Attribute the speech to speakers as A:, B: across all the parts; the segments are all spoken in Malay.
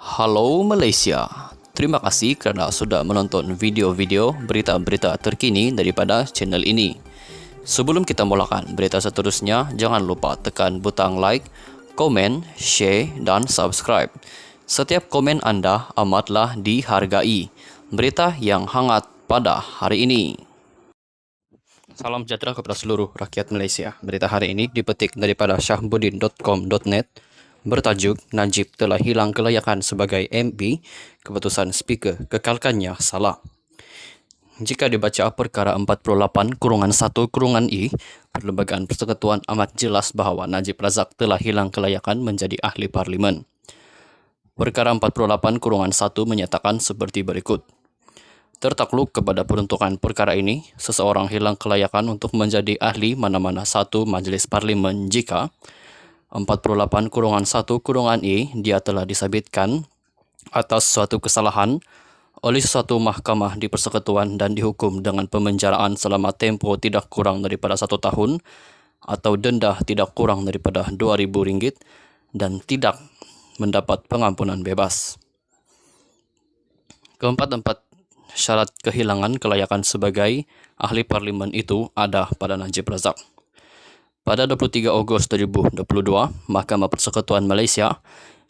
A: Halo Malaysia, terima kasih kerana sudah menonton video-video berita-berita terkini daripada channel ini. Sebelum kita mulakan berita seterusnya, jangan lupa tekan butang like, komen, share dan subscribe. Setiap komen anda amatlah dihargai. Berita yang hangat pada hari ini. Salam sejahtera kepada seluruh rakyat Malaysia. Berita hari ini dipetik daripada syahbudin.com.net. Bertajuk, Najib telah hilang kelayakan sebagai MP, keputusan speaker kekalkannya salah. Jika dibaca perkara 48-1-I, Perlembagaan Persekutuan amat jelas bahawa Najib Razak telah hilang kelayakan menjadi ahli parlimen. Perkara 48-1 menyatakan seperti berikut. Tertakluk kepada peruntukan perkara ini, seseorang hilang kelayakan untuk menjadi ahli mana-mana satu majlis parlimen jika 48-1-I dia telah disabitkan atas suatu kesalahan oleh suatu mahkamah di persekutuan dan dihukum dengan pemenjaraan selama tempoh tidak kurang daripada 1 tahun atau denda tidak kurang daripada RM2,000 dan tidak mendapat pengampunan bebas. Keempat-empat syarat kehilangan kelayakan sebagai ahli parlimen itu ada pada Najib Razak. Pada 23 Ogos 2022, Mahkamah Persekutuan Malaysia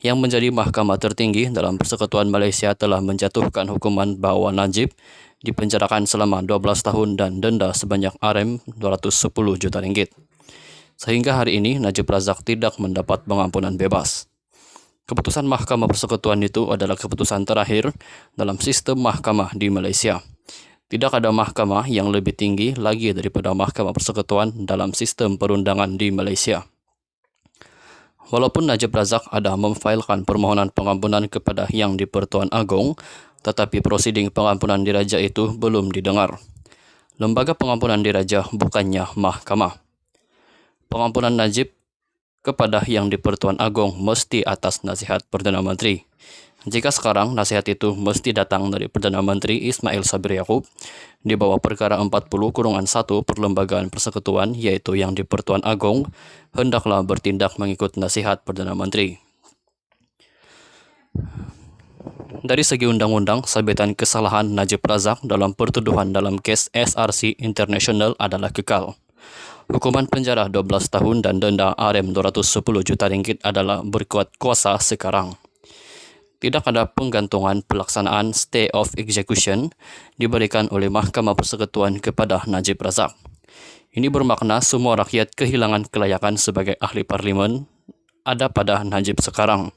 A: yang menjadi mahkamah tertinggi dalam Persekutuan Malaysia telah menjatuhkan hukuman bahawa Najib dipenjarakan selama 12 tahun dan denda sebanyak RM210 juta. Sehingga hari ini Najib Razak tidak mendapat pengampunan bebas. Keputusan Mahkamah Persekutuan itu adalah keputusan terakhir dalam sistem mahkamah di Malaysia. Tidak ada mahkamah yang lebih tinggi lagi daripada Mahkamah Persekutuan dalam sistem perundangan di Malaysia. Walaupun Najib Razak ada memfailkan permohonan pengampunan kepada Yang di-Pertuan Agong, tetapi prosiding pengampunan diraja itu belum didengar. Lembaga pengampunan diraja bukannya mahkamah. Pengampunan Najib kepada Yang di-Pertuan Agong mesti atas nasihat Perdana Menteri. Jika sekarang nasihat itu mesti datang dari Perdana Menteri Ismail Sabri Yaakob di bawah perkara 40-1 Perlembagaan Persekutuan iaitu Yang di-Pertuan Agong, hendaklah bertindak mengikut nasihat Perdana Menteri. Dari segi undang-undang, sabitan kesalahan Najib Razak dalam pertuduhan dalam kes SRC International adalah kekal. Hukuman penjara 12 tahun dan denda RM210 juta adalah berkuat kuasa sekarang. Tidak ada penggantungan pelaksanaan stay of execution diberikan oleh Mahkamah Persekutuan kepada Najib Razak. Ini bermakna semua rakyat kehilangan kelayakan sebagai ahli parlimen ada pada Najib sekarang.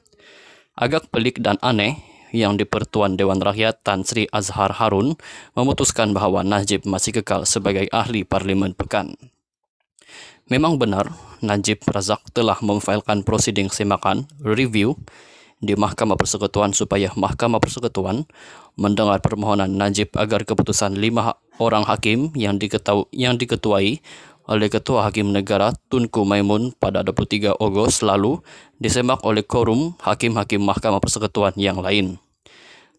A: Agak pelik dan aneh, Yang di-Pertuan Dewan Rakyat Tan Sri Azhar Harun memutuskan bahawa Najib masih kekal sebagai ahli parlimen pekan. Memang benar, Najib Razak telah memfailkan prosiding semakan review di Mahkamah Persekutuan supaya Mahkamah Persekutuan mendengar permohonan Najib agar keputusan 5 orang hakim yang diketuai oleh Ketua Hakim Negara Tunku Maimun pada 23 Ogos lalu disemak oleh quorum hakim-hakim Mahkamah Persekutuan yang lain.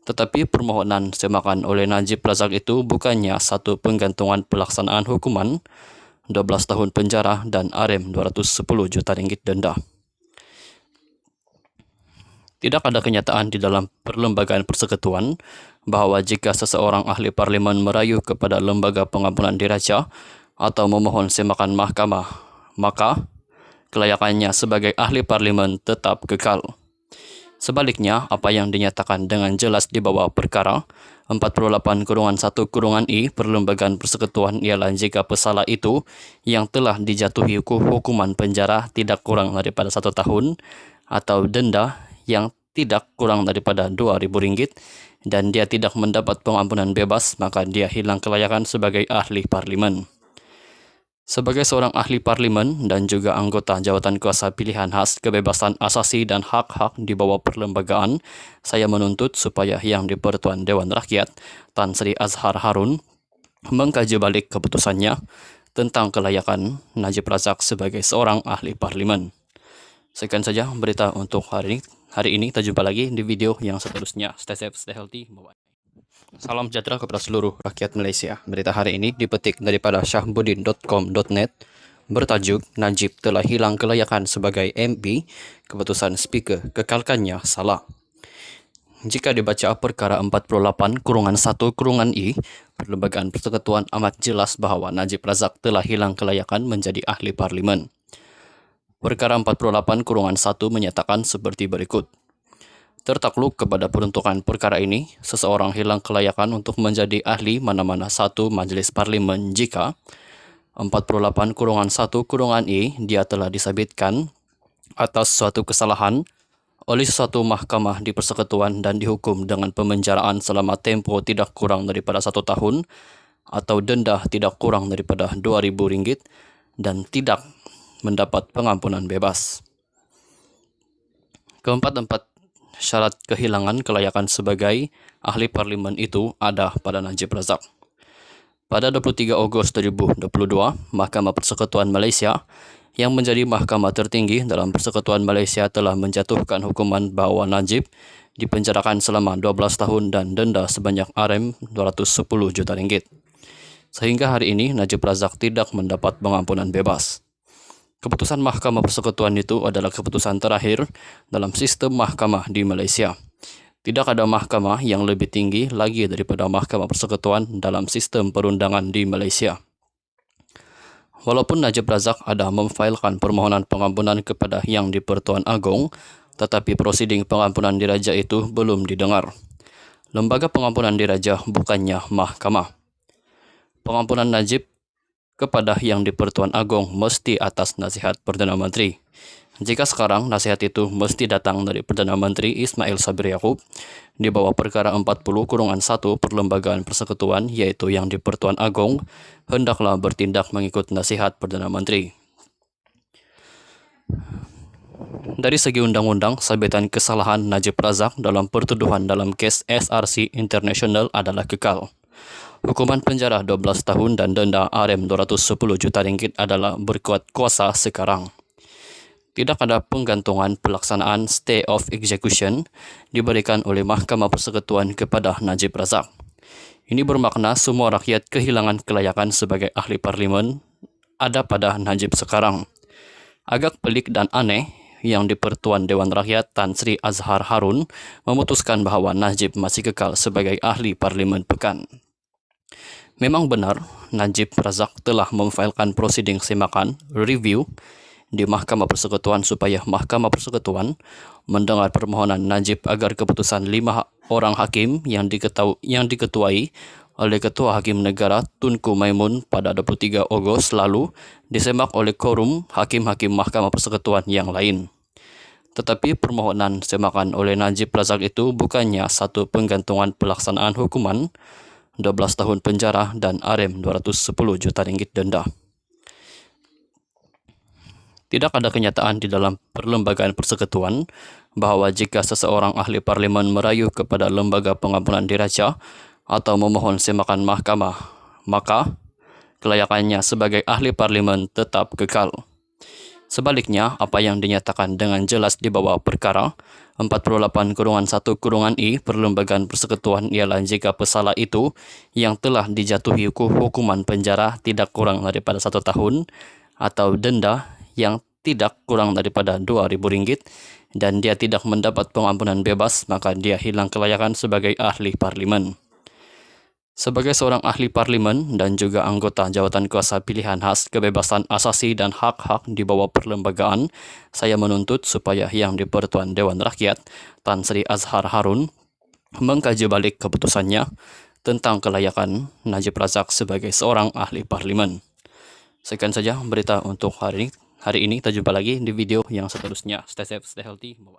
A: Tetapi permohonan semakan oleh Najib Razak itu bukannya satu penggantungan pelaksanaan hukuman 12 tahun penjara dan RM210 juta denda. Tidak ada kenyataan di dalam Perlembagaan Persekutuan bahawa jika seseorang ahli parlimen merayu kepada Lembaga Pengampunan Diraja atau memohon semakan mahkamah, maka kelayakannya sebagai ahli parlimen tetap kekal. Sebaliknya, apa yang dinyatakan dengan jelas di bawah perkara 48-1-I Perlembagaan Persekutuan ialah jika pesalah itu yang telah dijatuhi hukuman penjara tidak kurang daripada 1 tahun atau denda yang tidak kurang daripada RM2,000 dan dia tidak mendapat pengampunan bebas, maka dia hilang kelayakan sebagai ahli parlimen. Sebagai seorang ahli parlimen dan juga anggota jawatan kuasa pilihan khas kebebasan asasi dan hak-hak di bawah perlembagaan, saya menuntut supaya Yang di-Pertuan Dewan Rakyat Tan Sri Azhar Harun mengkaji balik keputusannya tentang kelayakan Najib Razak sebagai seorang ahli parlimen. Sekian saja berita untuk hari ini. Kita jumpa lagi di video yang seterusnya. Stay safe, stay healthy. Bye-bye. Salam sejahtera kepada seluruh rakyat Malaysia. Berita hari ini dipetik daripada syahbudin.com.net. Bertajuk, Najib telah hilang kelayakan sebagai MP, keputusan speaker kekalkannya salah. Jika dibaca perkara 48/1/I, Perlembagaan Persekutuan amat jelas bahwa Najib Razak telah hilang kelayakan menjadi ahli parlimen. Perkara 48/1 menyatakan seperti berikut. Tertakluk kepada peruntukan perkara ini, seseorang hilang kelayakan untuk menjadi ahli mana-mana satu majelis parlimen jika 48/1/I dia telah disabitkan atas suatu kesalahan oleh suatu mahkamah di persekutuan dan dihukum dengan pemenjaraan selama tempoh tidak kurang daripada 1 tahun atau denda tidak kurang daripada Rp2.000 dan tidak mendapat pengampunan bebas. Keempat syarat kehilangan kelayakan sebagai ahli parlimen itu ada pada Najib Razak. Pada 23 Ogos 2022, Mahkamah Persekutuan Malaysia yang menjadi mahkamah tertinggi dalam Persekutuan Malaysia telah menjatuhkan hukuman bahwa Najib dipenjarakan selama 12 tahun dan denda sebanyak Rm210 juta. Sehingga hari ini Najib Razak tidak mendapat pengampunan bebas. Keputusan Mahkamah Persekutuan itu adalah keputusan terakhir dalam sistem mahkamah di Malaysia. Tidak ada mahkamah yang lebih tinggi lagi daripada Mahkamah Persekutuan dalam sistem perundangan di Malaysia. Walaupun Najib Razak ada memfailkan permohonan pengampunan kepada Yang di-Pertuan Agong, tetapi prosiding pengampunan diraja itu belum didengar. Lembaga pengampunan diraja bukannya mahkamah. Pengampunan Najib kepada Yang di-Pertuan Agong mesti atas nasihat Perdana Menteri. Jika sekarang nasihat itu mesti datang dari Perdana Menteri Ismail Sabri Yaakob di bawah perkara 40/1 Perlembagaan Persekutuan, yaitu Yang di-Pertuan Agong, hendaklah bertindak mengikut nasihat Perdana Menteri. Dari segi undang-undang, sabetan kesalahan Najib Razak dalam pertuduhan dalam kes SRC International adalah kekal. Hukuman penjara 12 tahun dan denda Rm210 juta adalah berkuat kuasa sekarang. Tidak ada penggantungan pelaksanaan stay of execution diberikan oleh Mahkamah Persekutuan kepada Najib Razak. Ini bermakna semua rakyat kehilangan kelayakan sebagai ahli parlimen ada pada Najib sekarang. Agak pelik dan aneh, Yang di-Pertuan Dewan Rakyat Tan Sri Azhar Harun memutuskan bahawa Najib masih kekal sebagai ahli parlimen pekan. Memang benar, Najib Razak telah memfailkan prosiding semakan review di Mahkamah Persekutuan supaya Mahkamah Persekutuan mendengar permohonan Najib agar keputusan 5 orang hakim yang diketuai oleh Ketua Hakim Negara Tunku Maimun pada 23 Ogos lalu disemak oleh quorum hakim-hakim Mahkamah Persekutuan yang lain. Tetapi permohonan semakan oleh Najib Razak itu bukannya satu penggantungan pelaksanaan hukuman 12 tahun penjara dan Rm210 juta denda. Tidak ada kenyataan di dalam Perlembagaan Persekutuan bahawa jika seseorang ahli parlimen merayu kepada Lembaga Pengampunan Diraja atau memohon semakan mahkamah, maka kelayakannya sebagai ahli parlimen tetap kekal. Sebaliknya, apa yang dinyatakan dengan jelas di bawah perkara 48/1/I Perlembagaan Persekutuan ialah jika pesalah itu yang telah dijatuhi hukuman penjara tidak kurang daripada 1 tahun atau denda yang tidak kurang daripada Rp2.000 dan dia tidak mendapat pengampunan bebas, maka dia hilang kelayakan sebagai ahli parlimen. Sebagai seorang ahli parlimen dan juga anggota jawatan kuasa pilihan khas kebebasan asasi dan hak-hak di bawah perlembagaan, saya menuntut supaya Yang di-Pertuan Dewan Rakyat Tan Sri Azhar Harun mengkaji balik keputusannya tentang kelayakan Najib Razak sebagai seorang ahli parlimen. Sekian saja berita untuk hari ini. Kita jumpa lagi di video yang seterusnya. Stay safe, stay healthy. Bye-bye.